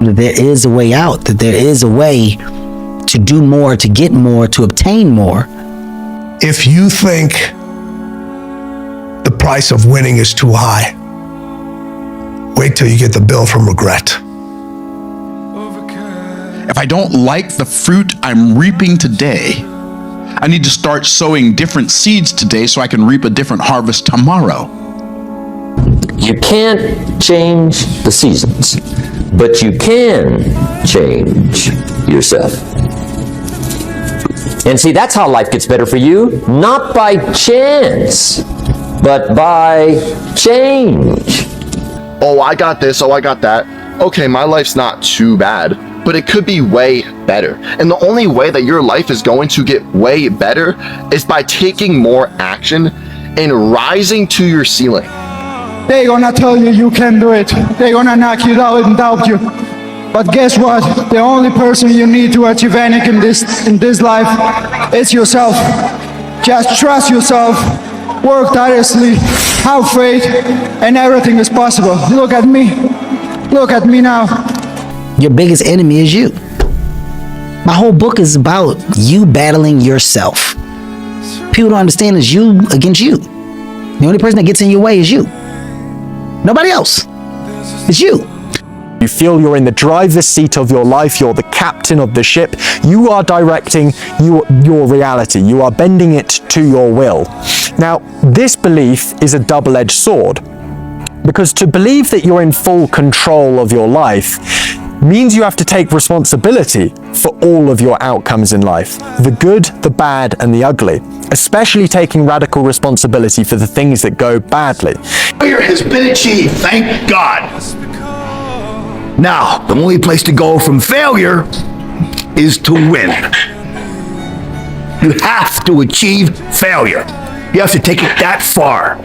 That there is a way out, that there is a way to do more, to get more, to obtain more. If you think the price of winning is too high, wait till you get the bill from regret. If I don't like the fruit I'm reaping today, I need to start sowing different seeds today so I can reap a different harvest tomorrow. You can't change the seasons, but you can change yourself. And see, that's how life gets better for you, not by chance, but by change. Oh, I got this, oh, I got that. Okay, my life's not too bad, but it could be way better. And the only way that your life is going to get way better is by taking more action and rising to your ceiling. They're gonna tell you you can do it. They're gonna knock you down and doubt you. But guess what? The only person you need to achieve anything in this life is yourself. Just trust yourself, work tirelessly, have faith, and everything is possible. Look at me. Look at me now. Your biggest enemy is you. My whole book is about you battling yourself. People don't understand it's you against you. The only person that gets in your way is you. Nobody else. It's you. You feel you're in the driver's seat of your life, you're the captain of the ship, you are directing your reality, you are bending it to your will. Now, this belief is a double-edged sword, because to believe that you're in full control of your life means you have to take responsibility for all of your outcomes in life, the good, the bad, and the ugly, especially taking radical responsibility for the things that go badly. Failure has been achieved, thank God. Now, the only place to go from failure is to win. You have to achieve failure. You have to take it that far.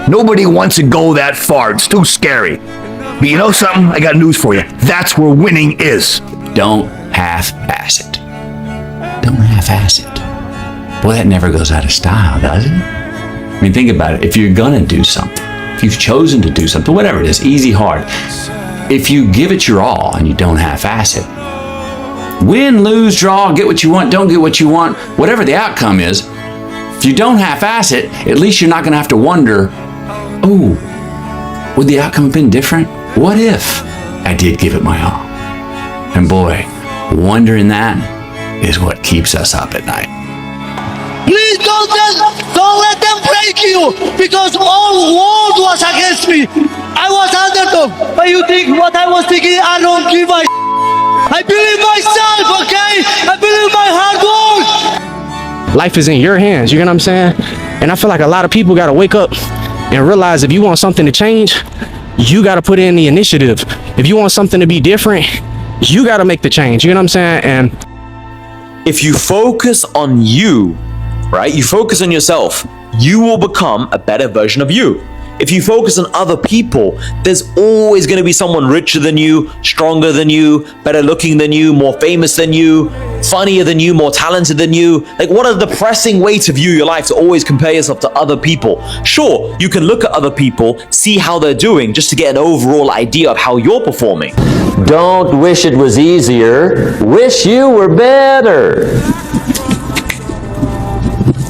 Nobody wants to go that far. It's too scary. But you know something? I got news for you. That's where winning is. Don't half-ass it. Don't half-ass it. Boy, that never goes out of style, does it? I mean, think about it. If you're gonna do something, if you've chosen to do something, whatever it is, easy, hard, if you give it your all and you don't half-ass it, win, lose, draw, get what you want, don't get what you want, whatever the outcome is, if you don't half-ass it, at least you're not gonna have to wonder, oh, would the outcome have been different? What if I did give it my all? And boy, wondering that is what keeps us up at night. Please don't let them break you, because all world was against me. I was underdog, but you think what I was thinking? I don't give a I believe myself, okay? I believe my hard work. Life is in your hands, you know what I'm saying? And I feel like a lot of people got to wake up and realize if you want something to change, you got to put in the initiative. If you want something to be different, you got to make the change, you know what I'm saying? And if you focus on you, right? You focus on yourself, you will become a better version of you. If you focus on other people, there's always going to be someone richer than you, stronger than you, better looking than you, more famous than you, funnier than you, more talented than you. Like, what a depressing way to view your life, to always compare yourself to other people. Sure, you can look at other people, see how they're doing, just to get an overall idea of how you're performing. Don't wish it was easier, wish you were better.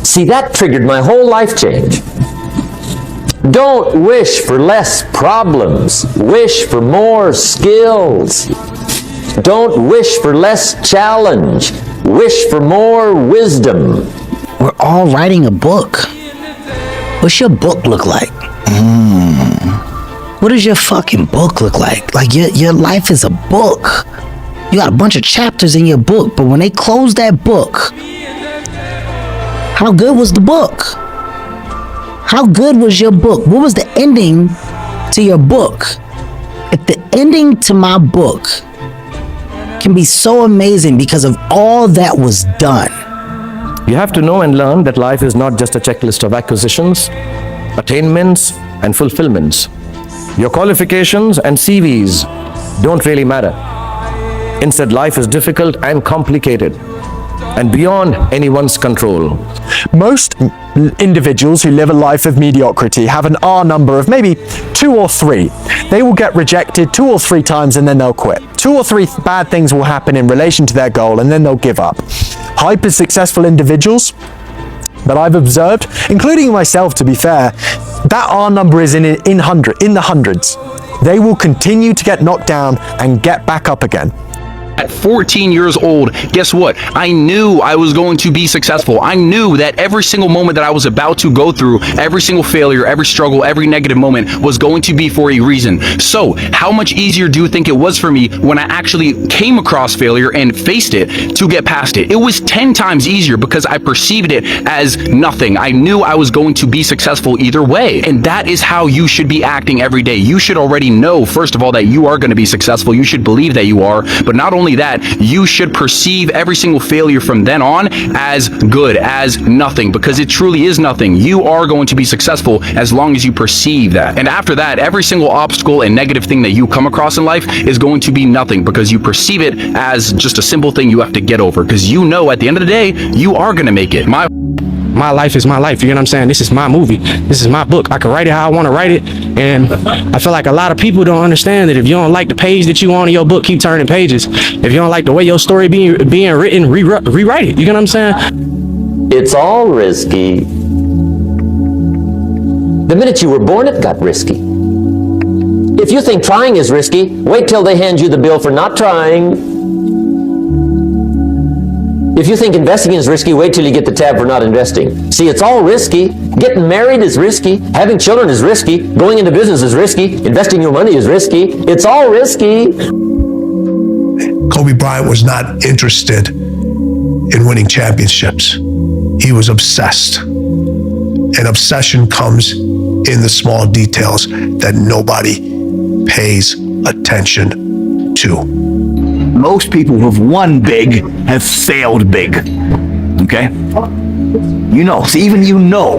See, that triggered my whole life change. Don't wish for less problems, wish for more skills. Don't wish for less challenge, wish for more wisdom. We're all writing a book. What's your book look like? What does your fucking book look like? Like, your life is a book. You got a bunch of chapters in your book, but when they close that book, how good was the book? How good was your book? What was the ending to your book? If the ending to my book can be so amazing because of all that was done. You have to know and learn that life is not just a checklist of acquisitions, attainments, and fulfillments. Your qualifications and CVs don't really matter. Instead, life is difficult and complicated. and beyond anyone's control. Most individuals who live a life of mediocrity have an R number of maybe 2 or 3. They will get rejected 2 or 3 times and then they'll quit. 2 or 3 bad things will happen in relation to their goal and then they'll give up. Hyper successful individuals that I've observed, including myself to be fair, that R number is in the hundreds. They will continue to get knocked down and get back up again. At 14 years old, guess what? I knew I was going to be successful. I knew that every single moment that I was about to go through, every single failure, every struggle, every negative moment was going to be for a reason. So how much easier do you think it was for me when I actually came across failure and faced it to get past it? It was 10 times easier because I perceived it as nothing. I knew I was going to be successful either way. And that is how you should be acting every day. You should already know, first of all, that you are going to be successful. You should believe that you are, but not only that, you should perceive every single failure from then on as good, as nothing, because it truly is nothing. You are going to be successful as long as you perceive that. And after that, every single obstacle and negative thing that you come across in life is going to be nothing because you perceive it as just a simple thing you have to get over, because you know at the end of the day, you are going to make it. My life is my life, you know what I'm saying? This is my movie. This is my book. I can write it how I want to write it. And I feel like a lot of people don't understand that if you don't like the page that you want in your book, keep turning pages. If you don't like the way your story being written, rewrite it. You know what I'm saying? It's all risky. The minute you were born, it got risky. If you think trying is risky, wait till they hand you the bill for not trying. If you think investing is risky, wait till you get the tab for not investing. See, it's all risky. Getting married is risky. Having children is risky. Going into business is risky. Investing your money is risky. It's all risky. Kobe Bryant was not interested in winning championships. He was obsessed. And obsession comes in the small details that nobody pays attention to. Most people who have won big have failed big. Okay? You know, so even you know.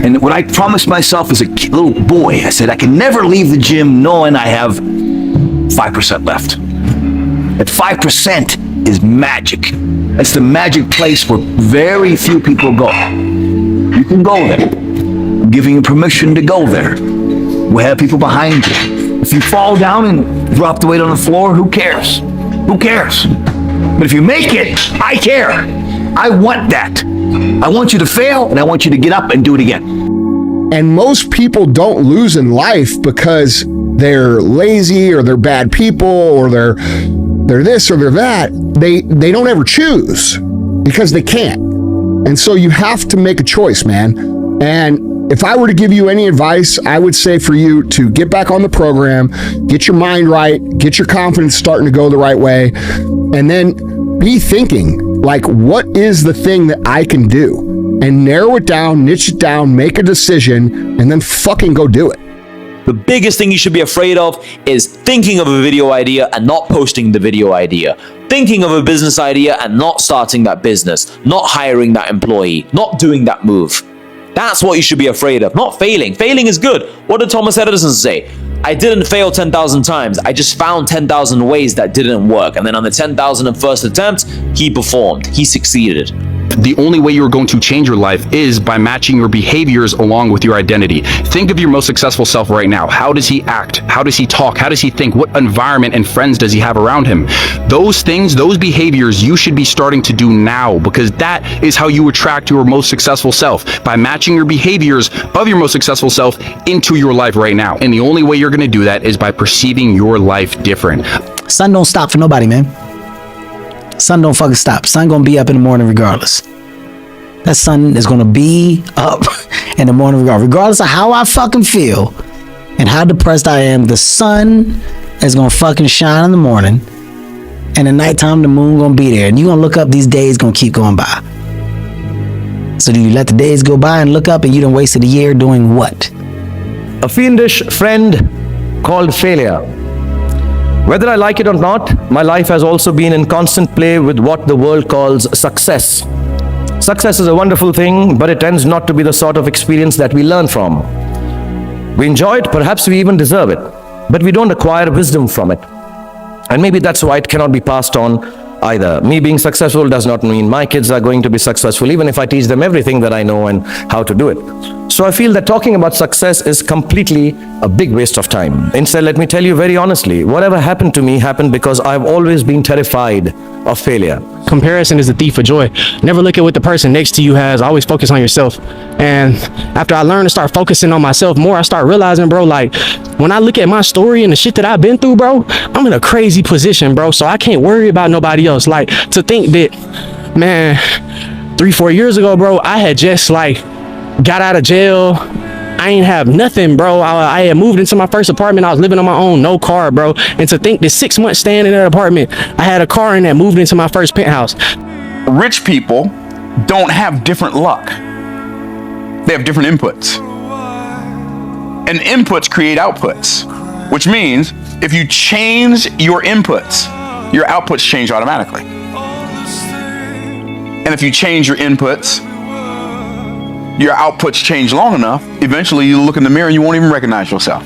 And when I promised myself as a little boy, I said I can never leave the gym knowing I have 5% left. That 5% is magic. That's the magic place where very few people go. You can go there. I'm giving you permission to go there. We have people behind you. If you fall down and drop the weight on the floor, who cares? Who cares? But if you make it, I care. I want that. I want you to fail, and I want you to get up and do it again. And most people don't lose in life because they're lazy or they're bad people or they're this or they're that. They don't ever choose because they can't. And so you have to make a choice, man. And if I were to give you any advice, I would say for you to get back on the program, get your mind right, get your confidence starting to go the right way, and then be thinking, like, what is the thing that I can do? And narrow it down, niche it down, make a decision, and then fucking go do it. The biggest thing you should be afraid of is thinking of a video idea and not posting the video idea. Thinking of a business idea and not starting that business, not hiring that employee, not doing that move. That's what you should be afraid of, not failing. Failing is good. What did Thomas Edison say? I didn't fail 10,000 times. I just found 10,000 ways that didn't work. And then on the 10,001st attempt, he performed. He succeeded. The only way you're going to change your life is by matching your behaviors along with your identity. Think of your most successful self right now. How does he act? How does he talk? How does he think? What environment and friends does he have around him? Those things, those behaviors, you should be starting to do now, because that is how you attract your most successful self, by matching your behaviors of your most successful self into your life right now. And the only way you're going to do that is by perceiving your life different. Sun don't stop for nobody, man. Sun don't fucking stop. Sun gonna be up in the morning regardless. That sun is gonna be up in the morning regardless of how I fucking feel and how depressed I am. The sun is gonna fucking shine in the morning, and at nighttime the moon gonna be there, and you gonna look up, these days gonna keep going by. So do you let the days go by and look up and you done wasted a year doing what? A fiendish friend called failure. Whether I like it or not, my life has also been in constant play with what the world calls success. Success is a wonderful thing, but it tends not to be the sort of experience that we learn from. We enjoy it, perhaps we even deserve it, but we don't acquire wisdom from it. And maybe that's why it cannot be passed on either. Me being successful does not mean my kids are going to be successful, even if I teach them everything that I know and how to do it. So I feel that talking about success is completely a big waste of time. Instead, let me tell you very honestly, whatever happened to me happened because I've always been terrified of failure. Comparison is the thief of joy. Never look at what the person next to you has. Always focus on yourself. And after I learned to start focusing on myself more, I start realizing, bro, like when I look at my story and the shit that I've been through, bro, I'm in a crazy position, bro. So I can't worry about nobody else. Like to think that, man, 3-4 years ago, bro, I had just like got out of jail. I ain't have nothing, bro. I had moved into my first apartment. I was living on my own, no car, bro. And to think that 6 months staying in that apartment, I had a car and that moved into my first penthouse. Rich people don't have different luck. They have different inputs. And inputs create outputs, which means if you change your inputs, your outputs change automatically. And if you change your inputs, your outputs change long enough, eventually you look in the mirror and you won't even recognize yourself.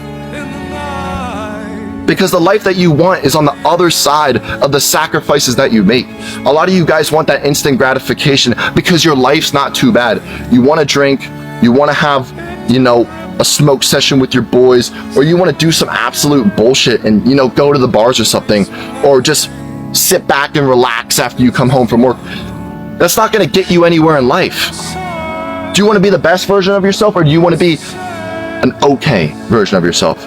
Because the life that you want is on the other side of the sacrifices that you make. A lot of you guys want that instant gratification because your life's not too bad. You want to drink, you want to have, you know, a smoke session with your boys, or you want to do some absolute bullshit and, you know, go to the bars or something, or just sit back and relax after you come home from work. That's not going to get you anywhere in life. Do you want to be the best version of yourself, or do you want to be an okay version of yourself?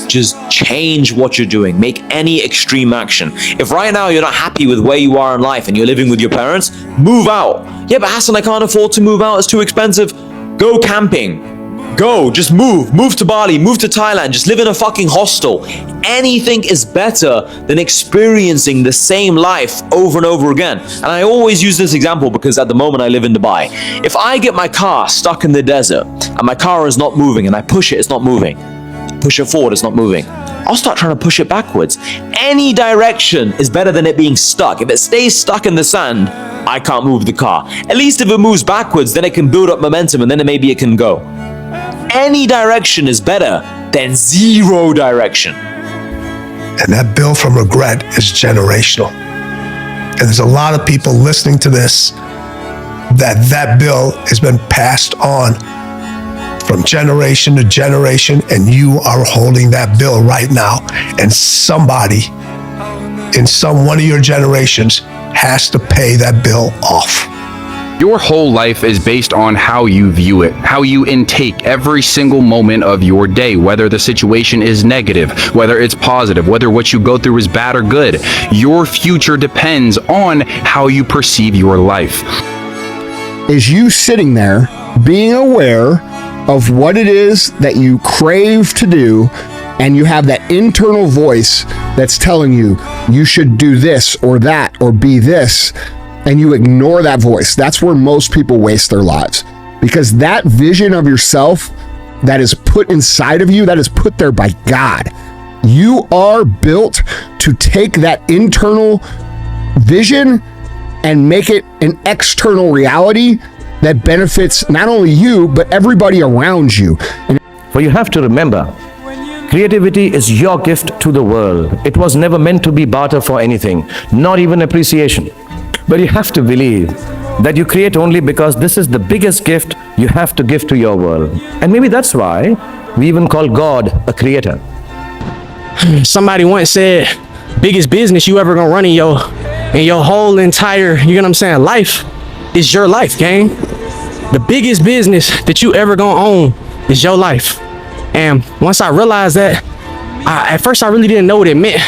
Just change what you're doing. Make any extreme action. If right now you're not happy with where you are in life and you're living with your parents, move out. Yeah, but Hassan, I can't afford to move out. It's too expensive. Go camping. Go, just move. Move to Bali, move to Thailand. Just live in a fucking hostel. Anything is better than experiencing the same life over and over again. And I always use this example because at the moment I live in Dubai. If I get my car stuck in the desert and my car is not moving and I push it, it's not moving. Push it forward, it's not moving. I'll start trying to push it backwards. Any direction is better than it being stuck. If it stays stuck in the sand, I can't move the car. At least if it moves backwards, then it can build up momentum and then maybe it can go. Any direction is better than zero direction. And that bill from regret is generational. And there's a lot of people listening to this that bill has been passed on from generation to generation, and you are holding that bill right now. And somebody in one of your generations has to pay that bill off. Your whole life is based on how you view it, how you intake every single moment of your day, whether the situation is negative, whether it's positive, whether what you go through is bad or good. Your future depends on how you perceive your life. Is you sitting there being aware of what it is that you crave to do, and you have that internal voice that's telling you you should do this or that or be this, and you ignore that voice. That's where most people waste their lives, because that vision of yourself that is put inside of you, that is put there by God. You are built to take that internal vision and make it an external reality that benefits not only you, but everybody around you. For you have to remember, creativity is your gift to the world. It was never meant to be barter for anything, not even appreciation. But you have to believe that you create only because this is the biggest gift you have to give to your world. And maybe that's why we even call God a creator. Somebody once said, biggest business you ever gonna run in your whole entire, you know what I'm saying, life is your life, gang. The biggest business that you ever gonna own is your life. And once I realized that, at first I really didn't know what it meant,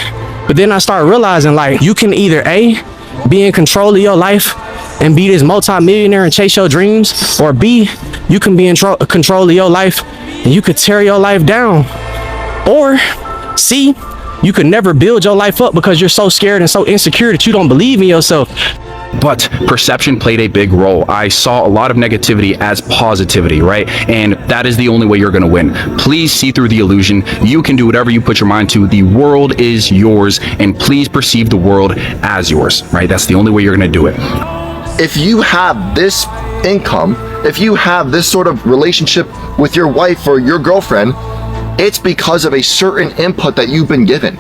but then I started realizing, like, you can either A, be in control of your life and be this multi-millionaire and chase your dreams, or B, you can be in control of your life and you could tear your life down, or C, you could never build your life up because you're so scared and so insecure that you don't believe in yourself. But perception played a big role. I saw a lot of negativity as positivity, right? And that is the only way you're going to win. Please see through the illusion. You can do whatever you put your mind to. The world is yours, and please perceive the world as yours, right? That's the only way you're going to do it. If you have this income, if you have this sort of relationship with your wife or your girlfriend, it's because of a certain input that you've been given.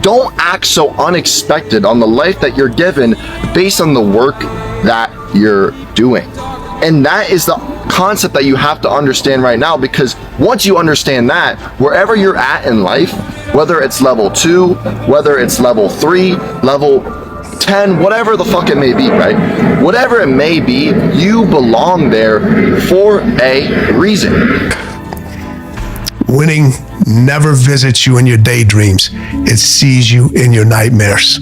Don't act so unexpected on the life that you're given based on the work that you're doing. And that is the concept that you have to understand right now, because once you understand that, wherever you're at in life, whether it's level 2, whether it's level 3, level 10, whatever the fuck it may be, right? Whatever it may be, you belong there for a reason. Winning never visits you in your daydreams. It sees you in your nightmares.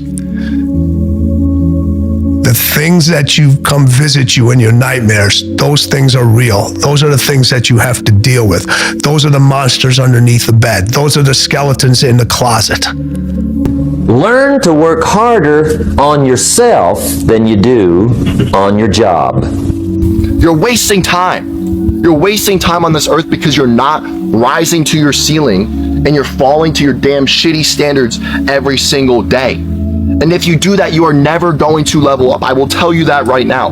The things that you come visit you in your nightmares, those things are real. Those are the things that you have to deal with. Those are the monsters underneath the bed. Those are the skeletons in the closet. Learn to work harder on yourself than you do on your job. You're wasting time. You're wasting time on this earth because you're not rising to your ceiling and you're falling to your damn shitty standards every single day. And if you do that, you are never going to level up. I will tell you that right now.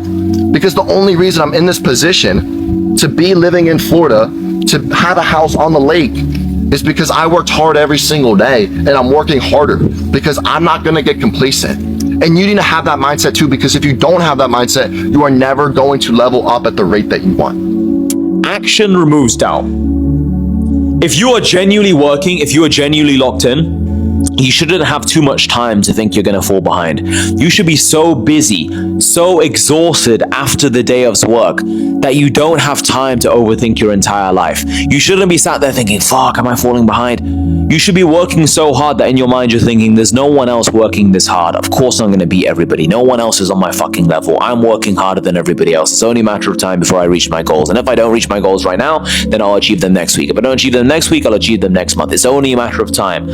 Because the only reason I'm in this position to be living in Florida, to have a house on the lake, is because I worked hard every single day, and I'm working harder because I'm not going to get complacent. And you need to have that mindset too, because if you don't have that mindset, you are never going to level up at the rate that you want. Action removes doubt. If you are genuinely working, if you are genuinely locked in, you shouldn't have too much time to think you're going to fall behind. You should be so busy, so exhausted after the day of work that you don't have time to overthink your entire life. You shouldn't be sat there thinking, fuck, am I falling behind? You should be working so hard that in your mind you're thinking, there's no one else working this hard. Of course I'm going to beat everybody. No one else is on my fucking level. I'm working harder than everybody else. It's only a matter of time before I reach my goals. And if I don't reach my goals right now, then I'll achieve them next week. If I don't achieve them next week, I'll achieve them next month. It's only a matter of time.